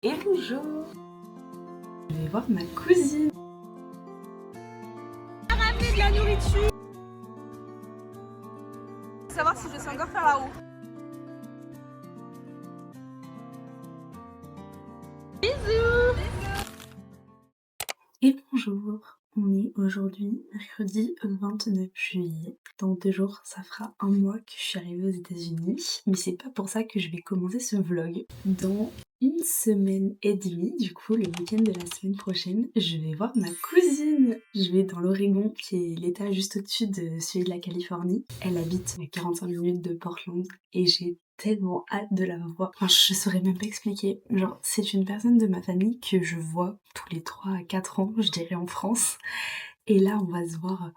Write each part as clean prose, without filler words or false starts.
Et bonjour. Je vais voir ma cousine. Ramener de la nourriture. Savoir si je sais encore faire la roue. Bisous. Et bonjour. On est aujourd'hui mercredi 29 juillet. Dans 2 jours, ça fera 1 mois que je suis arrivée aux États-Unis. Mais c'est pas pour ça que je vais commencer ce vlog. Dans 1 semaine et demie, du coup, le week-end de la semaine prochaine, je vais voir ma cousine. Je vais dans l'Oregon, qui est l'état juste au-dessus de celui de la Californie. Elle habite à 45 minutes de Portland et j'ai tellement hâte de la voir. Enfin, je saurais même pas expliquer. Genre, c'est une personne de ma famille que je vois tous les 3 à 4 ans, je dirais en France. Et là, on va se voir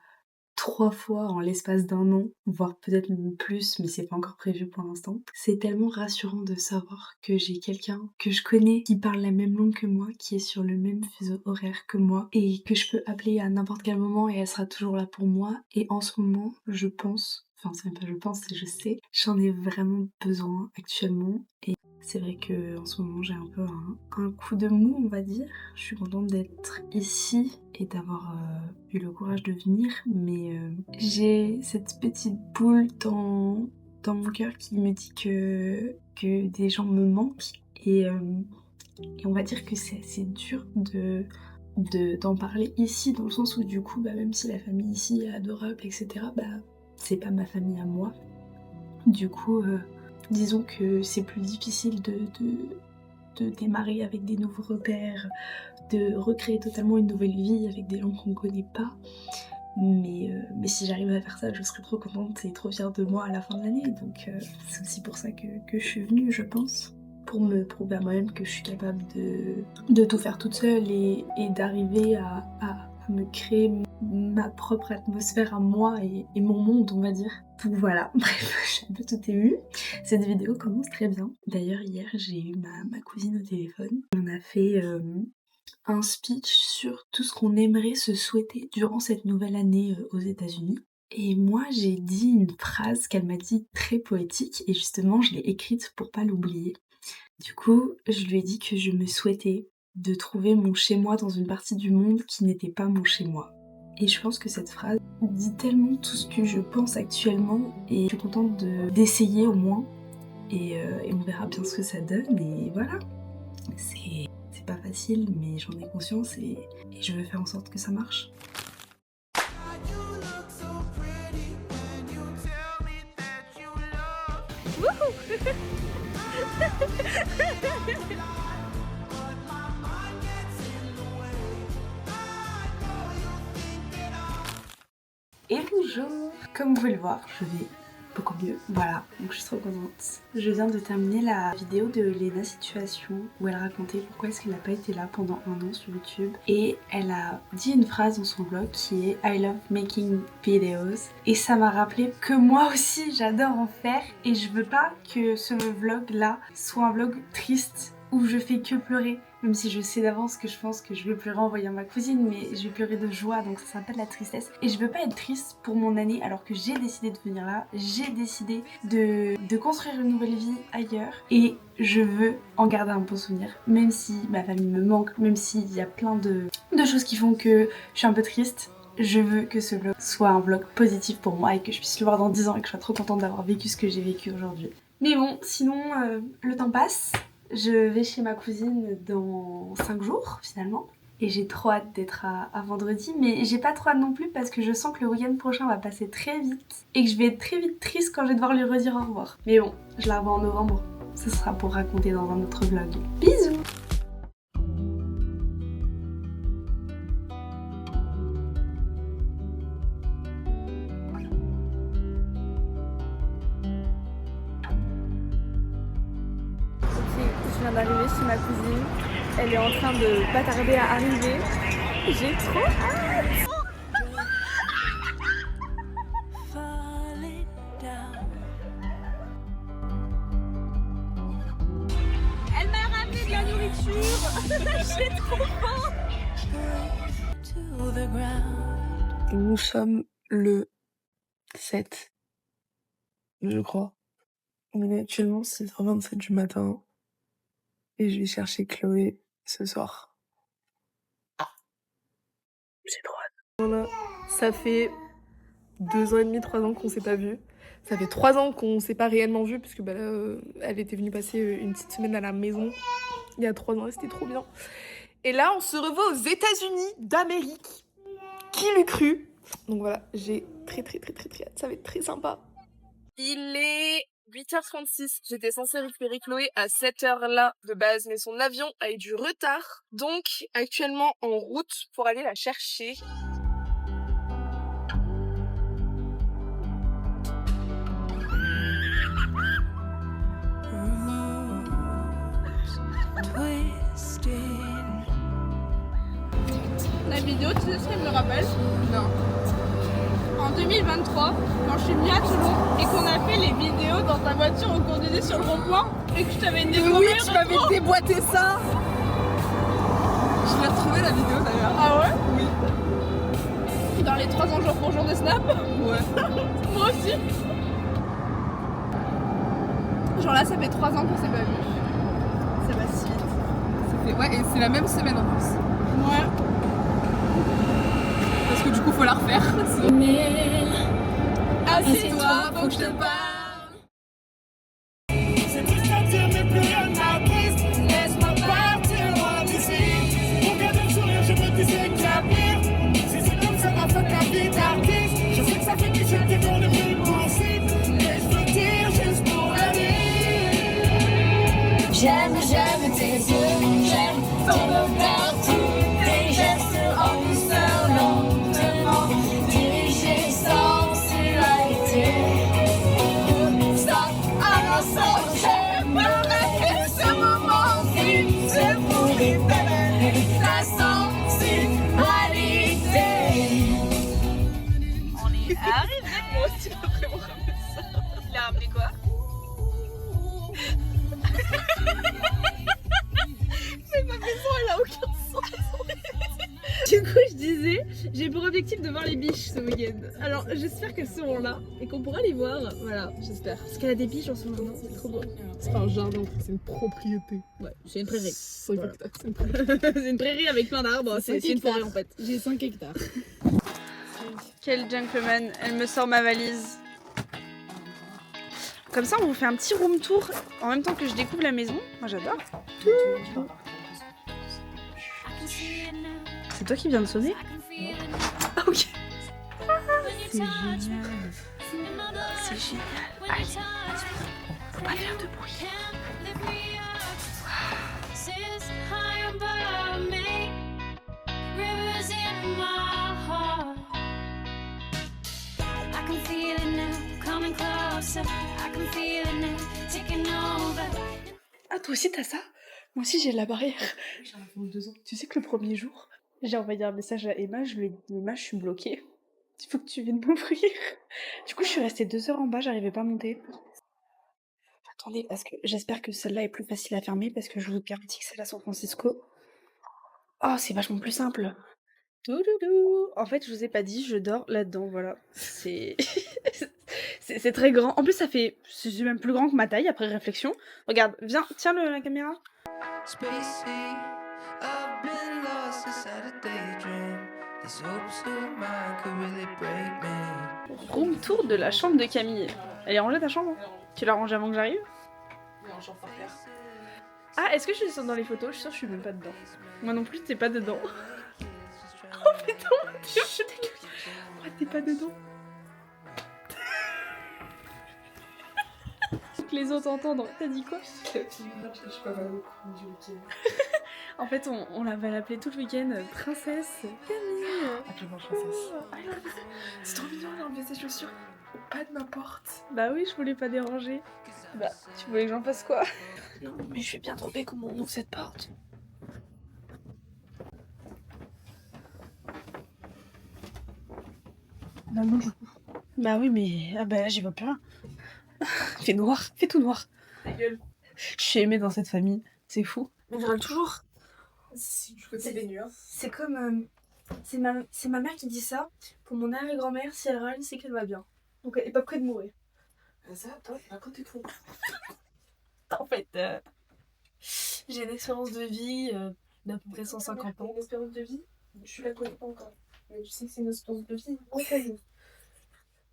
3 fois en l'espace d'1 an, voire peut-être même plus, mais c'est pas encore prévu pour l'instant. C'est tellement rassurant de savoir que j'ai quelqu'un que je connais qui parle la même langue que moi, qui est sur le même fuseau horaire que moi, et que je peux appeler à n'importe quel moment et elle sera toujours là pour moi. Et en ce moment, je pense, enfin c'est même pas je pense, c'est je sais, j'en ai vraiment besoin actuellement. Et c'est vrai que en ce moment j'ai un peu un coup de mou, on va dire. Je suis contente d'être ici et d'avoir eu le courage de venir, mais j'ai cette petite boule dans mon cœur qui me dit que des gens me manquent et on va dire que c'est assez dur d'en parler ici, dans le sens où du coup, bah, même si la famille ici est adorable, etc., bah, c'est pas ma famille à moi. Du coup, disons que c'est plus difficile de démarrer avec des nouveaux repères, de recréer totalement une nouvelle vie avec des gens qu'on connaît pas. Mais si j'arrive à faire ça, je serai trop contente et trop fière de moi à la fin de l'année. Donc c'est aussi pour ça que je suis venue, je pense. Pour me prouver à moi-même que je suis capable de tout faire toute seule et d'arriver à me créer ma propre atmosphère à moi et mon monde, on va dire. Donc voilà, bref, je suis un peu tout émue. Cette vidéo commence très bien. D'ailleurs, hier, j'ai eu ma cousine au téléphone. On a fait un speech sur tout ce qu'on aimerait se souhaiter durant cette nouvelle année aux États-Unis. Et moi, j'ai dit une phrase qu'elle m'a dit très poétique et justement, je l'ai écrite pour pas l'oublier. Du coup, je lui ai dit que je me souhaitais de trouver mon chez-moi dans une partie du monde qui n'était pas mon chez-moi. Et je pense que cette phrase dit tellement tout ce que je pense actuellement et je suis contente d'essayer au moins. Et on verra bien ce que ça donne et voilà. C'est pas facile, mais j'en ai conscience et je veux faire en sorte que ça marche. Et bonjour. Comme vous pouvez le voir, je vais beaucoup mieux. Voilà, donc je suis trop contente. Je viens de terminer la vidéo de Lena Situation où elle racontait pourquoi est-ce qu'elle n'a pas été là pendant 1 an sur YouTube. Et elle a dit une phrase dans son blog qui est I love making videos. Et ça m'a rappelé que moi aussi j'adore en faire et je veux pas que ce vlog là soit un vlog triste où je fais que pleurer. Même si je sais d'avance que je pense que je vais pleurer en voyant ma cousine, mais je vais pleurer de joie, donc ça sera pas de la tristesse. Et je veux pas être triste pour mon année alors que j'ai décidé de venir là, j'ai décidé de construire une nouvelle vie ailleurs et je veux en garder un bon souvenir. Même si ma famille me manque, même s'il y a plein de choses qui font que je suis un peu triste, je veux que ce vlog soit un vlog positif pour moi et que je puisse le voir dans 10 ans et que je sois trop contente d'avoir vécu ce que j'ai vécu aujourd'hui. Mais bon, sinon le temps passe. Je vais chez ma cousine dans 5 jours finalement et j'ai trop hâte d'être à vendredi, mais j'ai pas trop hâte non plus parce que je sens que le week-end prochain va passer très vite et que je vais être très vite triste quand je vais devoir lui redire au revoir. Mais bon, je la revois en novembre, ce sera pour raconter dans un autre vlog. Bisous. Je viens d'arriver chez ma cousine. Elle est en train de pas tarder à arriver. J'ai trop hâte. Elle m'a ramené de la nourriture. J'ai trop faim. Nous sommes le 7, je crois. On est actuellement 6h27 du matin. et je vais chercher Chloé ce soir. J'ai trop hâte. Voilà, ça fait 2 ans et demi, 3 ans qu'on s'est pas vus. Ça fait 3 ans qu'on s'est pas réellement vus parce que bah là, elle était venue passer une petite semaine à la maison il y a 3 ans et c'était trop bien. Et là, on se revoit aux États-Unis d'Amérique. Qui l'eût cru? Donc voilà, j'ai très hâte, ça va être très sympa. Il est 8h36, j'étais censée récupérer Chloé à cette heure-là de base, mais son avion a eu du retard. Donc actuellement en route pour aller la chercher. La vidéo, tu sais ce qu'elle me rappelle? Non. En 2023, quand je suis venue à Toulon et qu'on a fait les vidéos dans ta voiture au cours du nez sur le rond-point et que je t'avais déboîté. Oui, tu m'avais déboîté ça. Je l'ai retrouvé la vidéo d'ailleurs. Ah ouais? Oui. Dans les 3 ans jour pour jour de Snap? Ouais. Moi aussi. Genre là, ça fait 3 ans qu'on s'est pas vu. Ça va si vite. Ouais, et c'est la même semaine en plus. Ouais. Parce que du coup, faut la refaire. Assieds-toi, faut que je te parle. C'est triste à dire, mais plus rien n'attriste. Laisse-moi partir loin d'ici. Pour garder le sourire, je me disais qu'il y a pire. Si c'est comme ça, ma faute, la vie d'artiste. Je sais que ça fait que je t'ai dans le plus possible. Mais je veux dire juste pour la vie. J'aime tes yeux, j'aime ton regard, tous tes gestes en douceur, lentement dirigés sans sensualité. Stop, alors j'aime que ce moment-ci, c'est pour libérer ta sensualité. On est arrivé. Moi aussi, il a vraiment ramené ça. Il a ramené quoi? Mais ma maison, elle a aucun sens. Du coup, je disais, j'ai pour objectif de voir les biches ce week-end. Alors, j'espère qu'elles seront là et qu'on pourra les voir. Voilà, j'espère. Parce qu'elle a des biches en ce moment, c'est trop beau. C'est pas un jardin, c'est une propriété. Ouais, c'est une prairie. 5 Voilà. hectares. C'est une prairie. C'est une prairie avec plein d'arbres, c'est une forêt en fait. J'ai 5 hectares. Quel gentleman, elle me sort ma valise. Comme ça, on vous fait un petit room tour en même temps que je découvre la maison. Moi, j'adore. C'est toi qui viens de sonner? Ah, ok. C'est génial. C'est génial. Allez, faut pas faire de bruit. Ah, toi aussi t'as ça? Moi aussi j'ai la barrière. Oui, j'en ai fait 2 ans. Tu sais que le premier jour, j'ai envoyé un message à Emma, je lui ai dit Emma, je suis bloquée. Il faut que tu viennes m'ouvrir. Du coup, je suis restée 2 heures en bas, j'arrivais pas à monter. Attendez, parce que j'espère que celle-là est plus facile à fermer parce que je vous garantis que celle à San Francisco. Oh, c'est vachement plus simple. Toudoudou. En fait, je vous ai pas dit, je dors là-dedans, voilà. C'est c'est très grand. En plus, ça fait c'est même plus grand que ma taille après réflexion. Regarde, viens, tiens la caméra. Spacey, I've been lost inside a daydream. These hopes of mine could really break me. Room tour de la chambre de Camille. Elle est rangée ta chambre? Tu l'as rangée avant que j'arrive? Oui, en chambre par terre. Ah, est-ce que je suis dans les photos? Je suis sûre que je suis même pas dedans. Moi non plus, t'es pas dedans. Oh putain, mon dieu, je t'ai pourquoi t'es pas dedans? Que les autres entendent. T'as dit quoi? Je suis pas mal au courant du week-end. En fait, on va l'appeler tout le week-end Princesse Camille. Appelez-moi princesse. C'est trop mignon, elle a enlevé ses chaussures au pas de ma porte. Bah oui, je voulais pas déranger. Bah, tu voulais que j'en fasse quoi? Non, mais je suis bien trompée comment on ouvre cette porte. Bah non, du coup. Bah oui, mais ah bah j'y vois plus rien. Fait noir, fait tout noir. Ta gueule. Je suis aimée dans cette famille, c'est fou. On dirait toujours. C'est du côté des nuages. C'est comme. C'est ma mère qui dit ça. Pour mon arrière-grand-mère, si elle râle, c'est qu'elle va bien. Donc elle est pas près de mourir. Ça, toi, raconte tes trous. En fait, J'ai une espérance de vie d'à peu près 150 ans. Une espérance de vie? Je la connais pas encore. Mais tu sais que c'est une espérance de vie. Ok.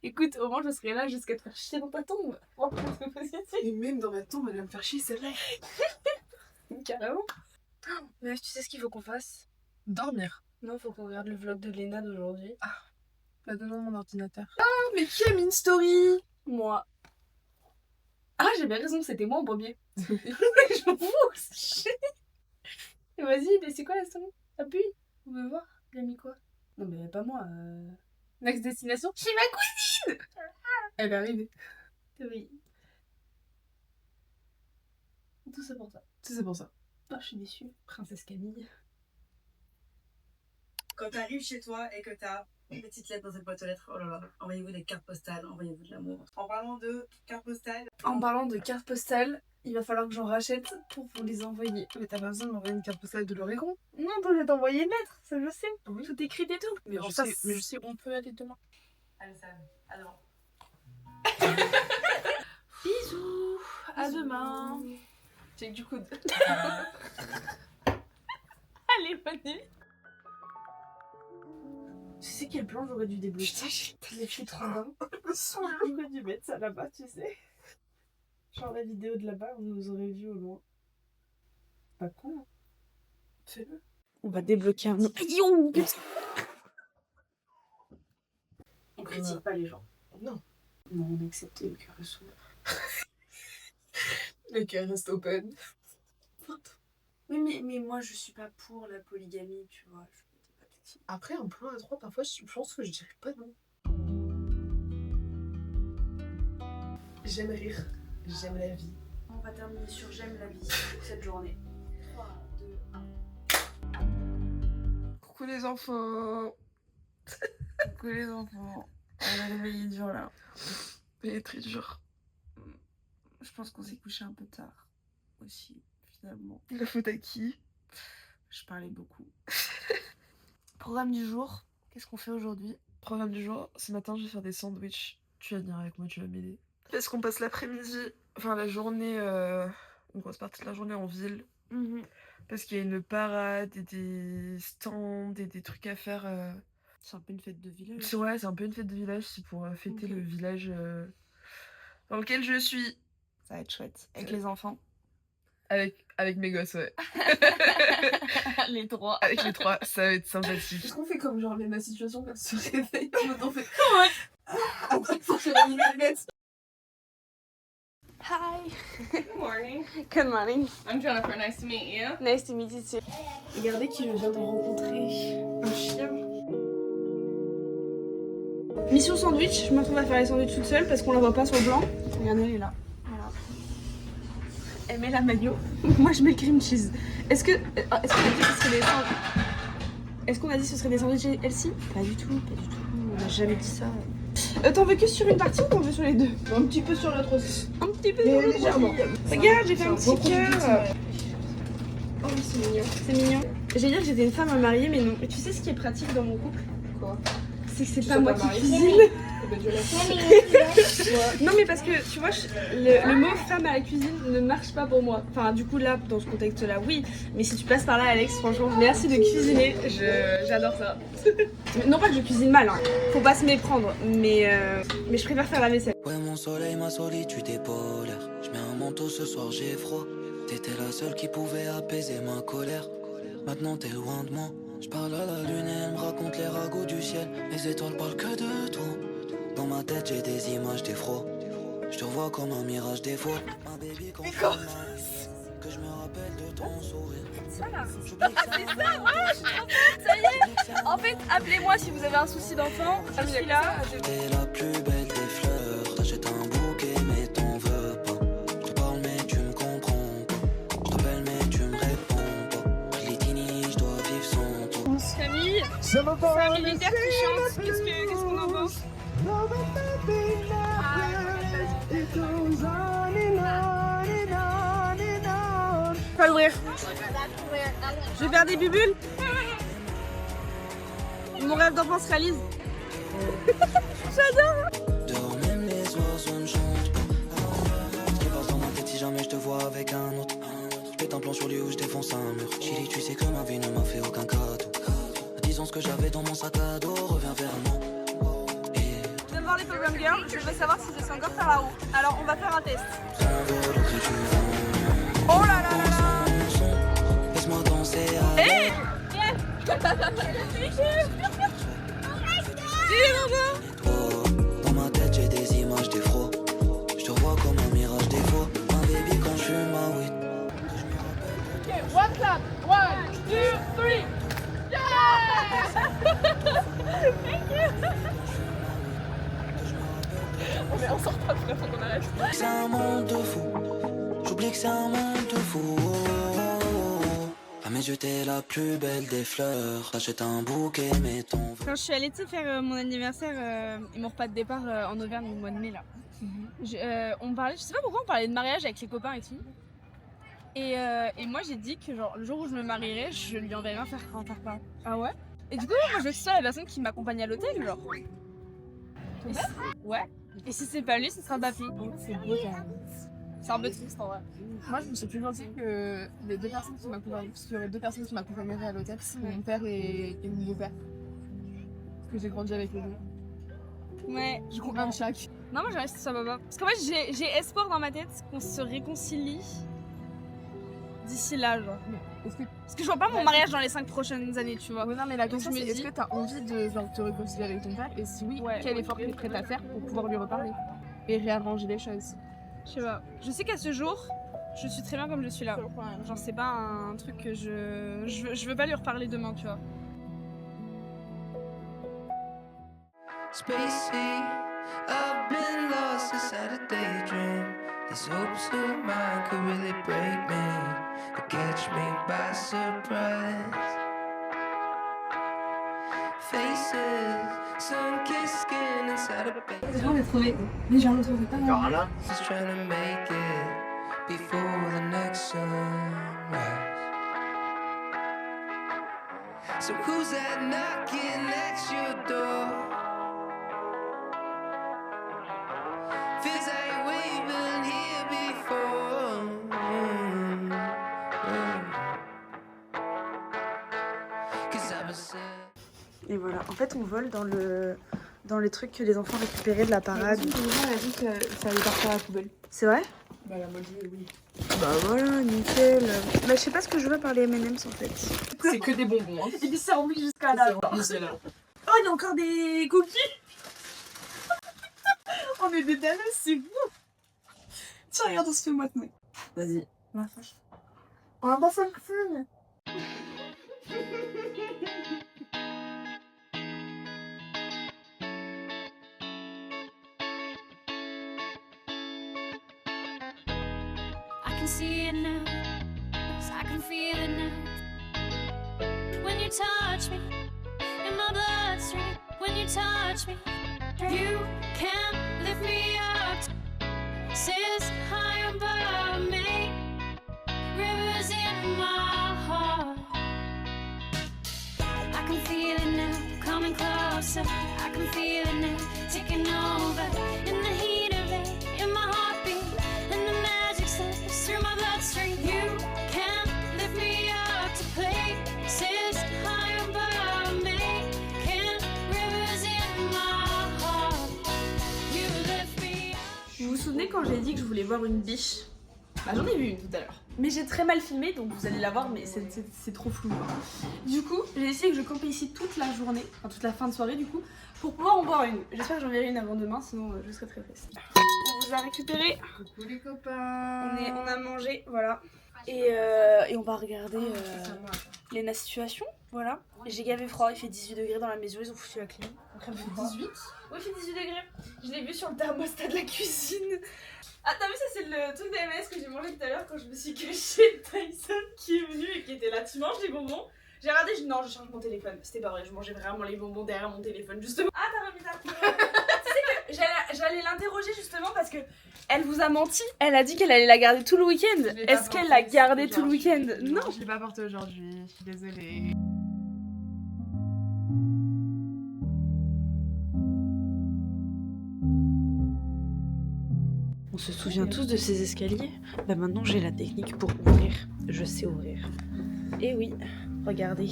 Écoute, au moins je serai là jusqu'à te faire chier dans ta tombe. Oh, c'est positif. Et même dans ma tombe, elle va me faire chier celle-là. Carrément. Mais tu sais ce qu'il faut qu'on fasse? Dormir. Non, faut qu'on regarde le vlog de Léna d'aujourd'hui. Bah donne-moi mon ordinateur. Ah, mais qui a mis une story? Moi. Ah, j'ai bien raison, c'était moi en premier. Je m'en fous. Vas-y, mais c'est quoi la story? Appuie, on veut voir. Il a mis quoi? Non mais pas moi. Next destination chez ma cousine. Elle est arrivée. Oui. Tout ça pour ça. C'est pour ça. Ah, je suis déçue. Princesse Camille. Quand t'arrives chez toi et que t'as une petite lettre dans cette boîte aux lettres, oh là là, envoyez-vous des cartes postales, envoyez-vous de l'amour. En parlant de cartes postales, En parlant de cartes postales, il va falloir que j'en rachète pour vous les envoyer. Mais t'as pas besoin de m'envoyer une carte postale de l'Oregon. Non, donc je vais t'envoyer une lettre, ça je sais. Oui. Tout écrit et tout. Mais, je sais, on peut aller demain. allez, ça va. Alors, Bisous, à demain. Check du coude. Allez, bonne nuit. Tu sais quel plan j'aurais dû débloquer? Putain, j'ai Les filles trop bien. J'aurais dû mettre ça là-bas, tu sais. Genre la vidéo de là-bas, on nous aurait vu au loin. Pas con, hein. Fais-le. On va débloquer un autre. Aïe, oh, putain. On critique pas les gens. Non. Non, on accepte le cœur est sourd. Le cœur reste open. Oui, mais moi je suis pas pour la polygamie, tu vois. Je me dis pas tout de suite. Après, un plan à 3, parfois, je pense que je dirais pas non. J'aime rire. J'aime la vie. On va terminer sur j'aime la vie cette journée. 3, 2, 1. Coucou les enfants. Coucou les enfants. On a réveillé dur là. Elle est très dur. Je pense qu'on s'est couché un peu tard aussi, finalement. La faute à qui? Je parlais beaucoup. Programme du jour. Qu'est-ce qu'on fait aujourd'hui? Programme du jour, ce matin je vais faire des sandwichs. Tu vas venir avec moi, tu vas m'aider. Parce qu'on passe l'après-midi, enfin la journée, une grosse partie de la journée en ville. Parce qu'il y a une parade et des stands et des trucs à faire. C'est un peu une fête de village. Ouais, c'est un peu une fête de village, c'est pour fêter Ok. le village dans lequel je suis. Ça va être chouette. Avec les enfants. Avec mes gosses, ouais. Les trois. Avec les trois, ça va être sympathique. Est-ce qu'on fait comme genre ma situation quand elle se réveille? On fait. Ouais. Après, faut faire une nuggets. Hi. Good morning. Good morning. I'm Jennifer. Nice to meet you. Nice to meet you too. Regardez qui je viens de rencontrer. Un chien. Mission sandwich. Je me retrouve à faire les sandwichs toute seule parce qu'on la voit pas sur le blanc. Regardez, elle est là. Voilà. Elle met la mayo. Moi, je mets le cream cheese. Est-ce qu'on a dit que ce serait des sandwichs? Est-ce qu'on a dit que ce serait des sandwichs Elsie? Pas du tout, pas du tout. On n'a jamais dit ça. T'en veux que sur une partie ou t'en veux sur les deux? Un petit peu sur l'autre aussi. Un petit peu sur l'autre aussi. Regarde, j'ai fait un petit cœur. Oh oui, c'est mignon. C'est mignon. J'allais dire que j'étais une femme à marier, mais non. Et tu sais ce qui est pratique dans mon couple? Quoi? C'est que c'est Tu pas sois moi pas qui mariée. cuisine. Eh ben, Dieu la Non, mais parce que tu vois, le mot femme à la cuisine ne marche pas pour moi. Enfin, du coup, là, dans ce contexte-là, oui. Mais si tu passes par là, Alex, franchement, merci de cuisiner. J'adore ça. Non pas que je cuisine mal, hein. Faut pas se méprendre. Mais je préfère faire la vaisselle. Ouais, mon soleil, ma solitude est polaire. Je mets un manteau ce soir, j'ai froid. T'étais la seule qui pouvait apaiser ma colère. Maintenant t'es loin de moi. Je parle à la lune et elle me raconte les ragots du ciel. Les étoiles parlent que de toi. Dans ma tête j'ai des images d'effroi. Je te vois comme un mirage des fois. Ma baby quand je mal, que je me rappelle de ton sourire. Ça là. J'oublie que C'est ça, ouais, je suis trop contente, ça y est. En fait, appelez-moi si vous avez un souci d'enfant. Je suis là. t'es la plus belle des fleurs. T'achètes un bouquet mais t'en veux pas. Je te parle mais tu me comprends pas. Je t'appelle mais tu me réponds pas. Litini, je dois vivre sans toi. Camille, c'est un militaire qui chante. Qu'est-ce qu'on en pense? Pas l'ouvrir. Je vais faire des bubules. Mon rêve d'enfant se réalise. Dehors même les oiseaux ne chantent pas. Ce qui passe dans ma tête si jamais je te vois avec un autre. Je un plan sur lui où je défonce un mur. Chili, tu sais que ma vie ne m'a fait aucun cadeau. Disons ce que j'avais dans mon sac à dos, reviens vers moi. Je viens de voir les Program Girls, je veux savoir si je sais encore faire la roue. Alors on va faire un test. Oh là là là là. Laisse-moi danser à Hé dans ma tête j'ai des images d'effroi. Je te vois comme un mirage des fois. Un baby quand je suis ma weed. One clap, 1, 2, 3. On sort pas, frère, faut qu'on arrête. C'est un monde de fou. J'oublie que c'est un monde de fou. À mes yeux t'es la plus belle des fleurs. T'achètes un bouquet mais ton Quand je suis allée faire mon anniversaire et mon repas de départ en Auvergne au mois de mai là, on parlait, je sais pas pourquoi on parlait de mariage avec les copains et tout. Et moi j'ai dit que genre le jour où je me marierais, je lui enverrais un faire part. Ah ouais? Et du coup moi je suis la personne qui m'accompagne à l'hôtel genre. Ouais. Et si c'est pas lui, ce sera Bafi. C'est beau quand même. C'est un peu triste en vrai. Moi, je me suis toujours dit que les deux personnes qui m'accompagneraient, parce qu'il y aurait deux personnes qui m'accompagneraient à l'hôtel, c'est mon père et mon beau-père. Parce que j'ai grandi avec les deux. Ouais. Du coup, un de chaque. Non, moi je reste sur Baba. Parce qu'en fait, j'ai espoir dans ma tête qu'on se réconcilie d'ici là, genre. Est-ce que... Parce que je vois pas mon mariage dans les 5 prochaines années, tu vois. Ouais, non, mais la question je me c'est, est-ce dis- que t'as envie de genre, te réconcilier avec ton père? Et si oui, Ouais. quel effort t'es prête à faire pour pouvoir lui reparler? Et réarranger les choses? Je sais pas. Je sais qu'à ce jour, je suis très bien comme je suis là. Genre, c'est pas un truc que je veux pas lui reparler demain, tu vois. Spacey, I've been lost inside a daydream. These hopes of mine could really break me or catch me by surprise. Faces, sun-kissed skin inside a bed. J'en ai trouvé, mais j'en retrouve pas. Just trying to make it before the next sunrise. So who's that knocking at your door? Feels like we've been here before. Cause I've been sad. Et voilà. En fait, on vole dans les trucs que les enfants récupéraient de la parade. Elle a dit que ça allait partir à la poubelle. C'est vrai? Bah, la moitié, oui. Bah voilà, nickel. Mais je sais pas ce que je veux par les M&M's en fait. C'est que des bonbons. Hein. Il s'est rempli jusqu'à là. C'est là. Oh, il y a encore des cookies. On est des dalles, c'est bon. Tiens, regarde, on se fait maintenant. Vas-y. On va pas faire le fun. I can see it now, yes, I can feel it now. When you touch me, in my bloodstream, when you touch me, you can lift me up, says high above me, rivers in my heart. I can feel it now, coming closer, I can feel it now, taking over, in the heat of it, in my heartbeat, and the magic slips through my bloodstream. You can lift me up to places high above me, can rivers in my heart. You lift me up. Vous vous souvenez quand j'ai dit que je voulais voir une biche? Bah, j'en ai vu une tout à l'heure. Mais j'ai très mal filmé, donc vous allez la voir, mais c'est trop flou. Du coup, j'ai décidé que je campais ici toute la journée, enfin toute la fin de soirée du coup, pour pouvoir en boire une. J'espère que j'en verrai une avant demain, sinon je serai très triste. On vous a récupéré, Coucou les copains. on a mangé, voilà. Et on va regarder Lena Situation, voilà. J'ai gavé froid, il fait 18 degrés dans la maison, ils ont foutu la clim. Donc, il fait 18? Oui, il fait 18 degrés. Je l'ai vu sur le thermostat de la cuisine. Ah, t'as vu, ça c'est le truc d'AMS que j'ai mangé tout à l'heure quand je me suis cachée Tyson qui est venu et qui était là. Tu manges des bonbons? J'ai regardé, je dis non, je charge mon téléphone. C'était pas vrai, je mangeais vraiment les bonbons derrière mon téléphone, justement. Ah, t'as remis ta couleur. Tu sais que j'allais l'interroger justement parce que elle vous a menti. Elle a dit qu'elle allait la garder tout le week-end. Est-ce qu'elle l'a gardée tout le week-end? Non. Je l'ai pas porté aujourd'hui, je suis désolée. On se souvient tous de ces escaliers. Bah maintenant j'ai la technique pour ouvrir. Je sais ouvrir. Et oui, regardez.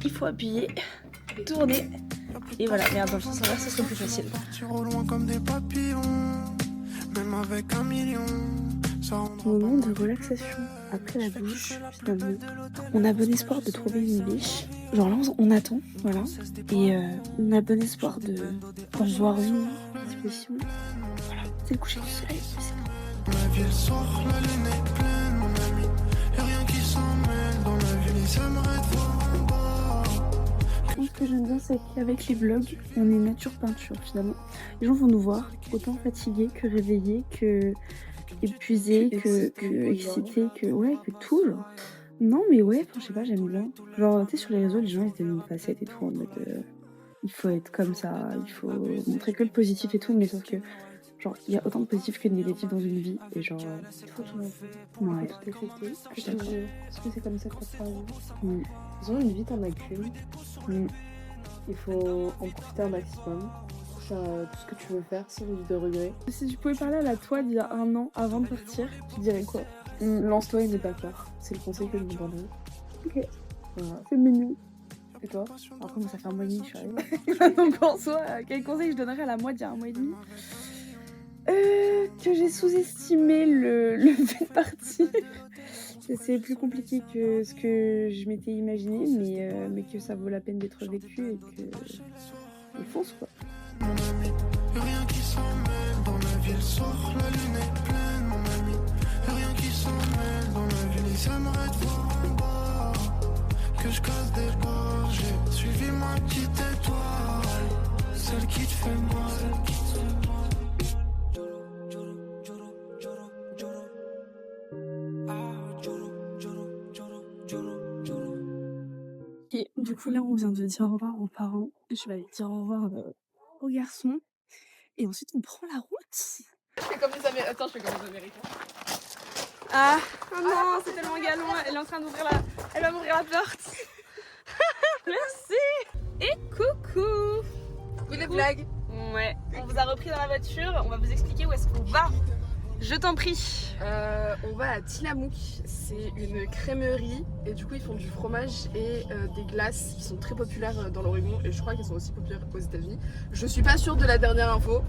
Il faut appuyer, tourner. Et voilà, merde, dans le sens inverse, ce serait plus facile. Partir au loin comme des papillons, même avec 1 million. Moment de relaxation après la douche, finalement. On a bon espoir de trouver une biche. Genre là, on attend, voilà. Et on a bon espoir de voir une disposition. Voilà, c'est le coucher du soleil. La ville sort, la lune est pleine, mon ami. Y'a rien qui s'en mêle dans la ville, ils aimeraient te voir en bas. Ce que j'aime bien, c'est qu'avec les vlogs, on est nature peinture finalement. Les gens vont nous voir autant fatigués que réveillés, que épuisés, que excités, que tout genre. Non mais ouais, je sais pas, j'aime bien. Genre tu sais sur les réseaux, les gens ils étaient une facette et tout en mode il faut être comme ça, il faut montrer que le positif et tout, mais sauf que genre il y a autant de positif que de négatif dans une vie et genre il faut tout ouais. Tout accepter. Je te jure, parce que c'est comme ça que ça travaille. Disons une vie t'en as qu'une. Il faut en profiter un maximum. Faire tout ce que tu veux faire sans de regrets. Si tu pouvais parler à la toi d'il y a 1 an avant de partir, tu dirais quoi? Lance-toi et n'aie pas peur. C'est le conseil que je me donnerais. Ok. Voilà. C'est mignon. Et toi? Après moi ça fait 1 mois et demi que je suis arrivée. Donc en soi, quel conseil je donnerais à la moi d'il y a 1 mois et demi? Que j'ai sous-estimé le fait de partir. C'est plus compliqué que ce que je m'étais imaginé, mais que ça vaut la peine d'être vécu et que... Et fonce quoi. Mon ami, y'a rien qui s'en mêle dans la ville sort, la lune est pleine, mon ami. Y'a rien qui s'en mêle dans la ville, ils aimeraient te voir en bas. Que je casse des barres, j'ai suivi ma petite étoile, celle qui te fait mal. Et du coup là on vient de dire au revoir aux parents. Je vais aller dire au revoir aux garçons. Et ensuite on prend la route. Je fais comme les Américains. Attends, je fais comme les Américains. Ah oh non, c'est tellement galon. Elle est en train d'ouvrir la... Elle va m'ouvrir la porte. Merci. Et coucou. Coucou les blagues. Ouais, on vous a repris dans la voiture. On va vous expliquer où est-ce qu'on va. Je t'en prie. On va à Tillamook, c'est une crèmerie et du coup ils font du fromage et des glaces qui sont très populaires dans l'Oregon et je crois qu'elles sont aussi populaires aux États-Unis. Je suis pas sûre de la dernière info.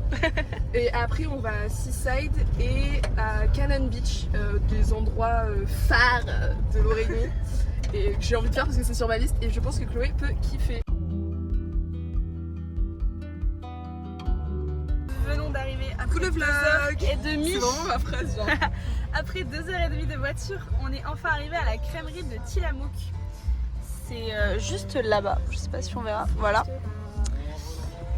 Et après on va à Seaside et à Cannon Beach, des endroits phares de l'Oregon et que j'ai envie de faire parce que c'est sur ma liste et je pense que Chloé peut kiffer. Venons d'arriver Coucou le vlog. 2h30. C'est vraiment ma phrase genre. Après 2h30 de voiture, on est enfin arrivé à la crèmerie de Tillamook. C'est juste là-bas, je sais pas si on verra, voilà.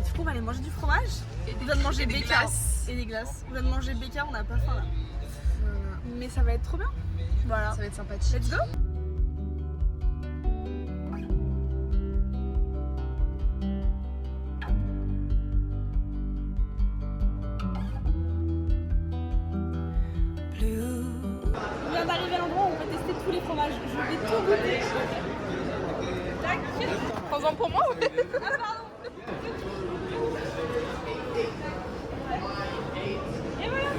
Et du coup on va aller manger du fromage, et on vient de manger Becca et des glaces. On vient de manger Becca, on n'a pas faim là. Voilà. Mais ça va être trop bien. Voilà. Ça va être sympathique. Let's go. On vient d'arriver à l'endroit où on peut tester tous les fromages. Je vais tout goûter. Tac. Prends-en pour moi. Ah pardon. Et voilà.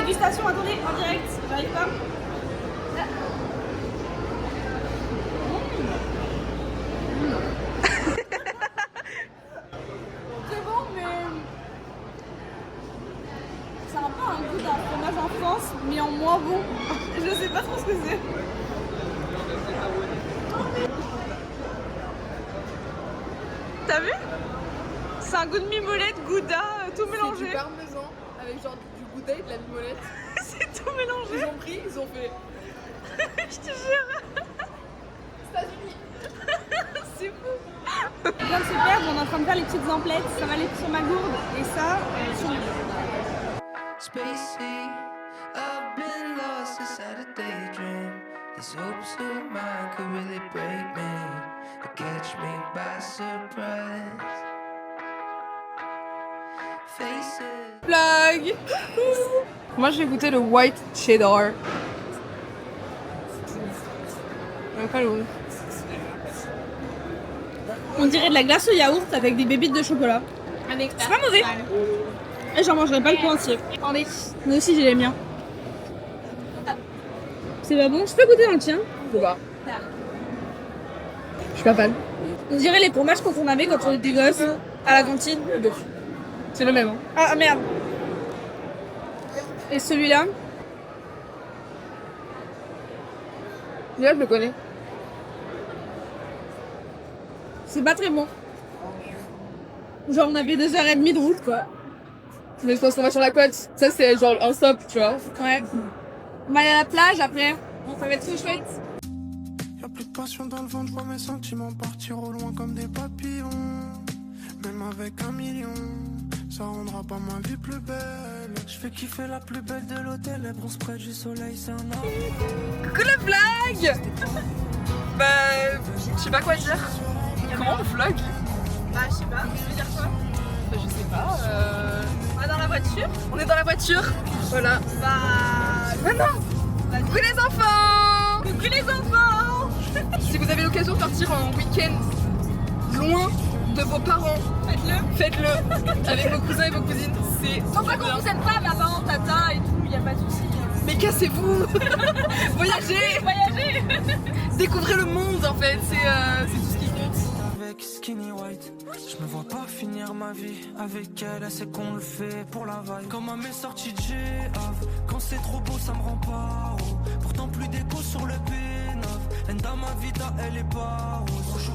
Dégustation, attendez, en direct. J'arrive pas. Là. C'est bon, mais... Ça a un peu un goût d'un fromage en France, mais en moins bon. Je sais pas trop ce que c'est. T'as vu? C'est un goût de mimolette, gouda, tout mélangé. C'est du parmesan avec genre du gouda et de la mimolette. C'est tout mélangé. Ils ont pris, ils ont fait. Je te jure. États-Unis. C'est fou. On vient de se perdre, on est en train de faire les petites emplettes. Ça va aller sur ma gourde et ça sur le dos. Spacey, I've been lost inside a daydream. These hopes of mine could really break me or catch me by surprise. Faces. Blague. Moi je vais goûter le white cheddar. Pas lourd. On dirait de la glace au yaourt avec des bébites de chocolat. C'est pas mauvais. Et j'en mangerai pas le pot entier. Attendez, moi aussi j'ai les miens. C'est pas bon? Je peux goûter dans le tien? Je sais pas. Je suis pas fan. On dirait les fromages qu'on avait quand on était gosses à la cantine. C'est le même. Hein. Ah merde. Et celui-là? Là, je le connais. C'est pas très bon. Genre on avait 2h30 de route quoi. Mais je pense qu'on va sur la côte. Ça, c'est genre un stop, tu vois. Ouais. On va aller à la plage après. Ça va être trop chouette. Y'a plus de passion dans le ventre, je vois mes sentiments partir au loin comme des papillons. Même avec 1 million, ça rendra pas ma vie plus belle. Je fais kiffer la plus belle de l'hôtel, les bronzes près du soleil, c'est un art. Coucou la blague. Bah, je sais pas quoi dire. Comment on vlog? Bah je sais pas, tu veux dire quoi? Bah, je sais pas. On va dans la voiture? On est dans la voiture. Voilà. Bah... Maintenant. Coucou les enfants. Coucou les enfants. Si vous avez l'occasion de partir en week-end loin de vos parents, faites-le avec vos cousins et vos cousines. C'est Sans pas qu'on vous aime pas, maman, tata et tout, y a pas de soucis. mais cassez-vous. Voyagez. Découvrez le monde en fait, c'est tout ce qui compte. Avec Skinny White, je me vois pas finir ma vie avec elle, elle sait qu'on le fait pour la vibe. Comme à mes sorties de GAV, quand c'est trop beau ça me rend pas haut. Pourtant plus d'écho sur le P9, Enda ma vida elle est pas rose.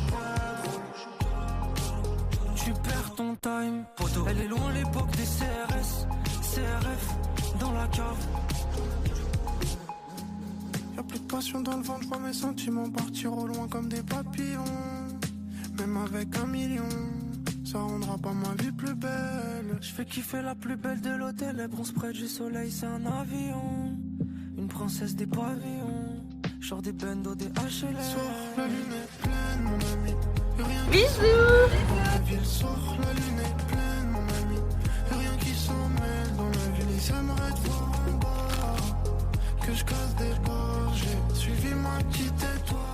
Tu perds ton time, elle est loin l'époque des CRS, CRF dans la cave. Y'a plus de passion dans le ventre, je vois mes sentiments partir au loin comme des papillons. Même avec 1 million, ça rendra pas ma vie plus belle. Je fais kiffer la plus belle de l'hôtel, les bronzes près du soleil, c'est un avion. Une princesse des pavillons, genre des bendos, des HLR. La lune est pleine, mon ami. Bisous. La ville sort, la lune est pleine, mon ami. Rien qui s'en mêle dans la ville, j'aimerais te voir en bas. Que je casse des barres, j'ai suivi ma petite étoile.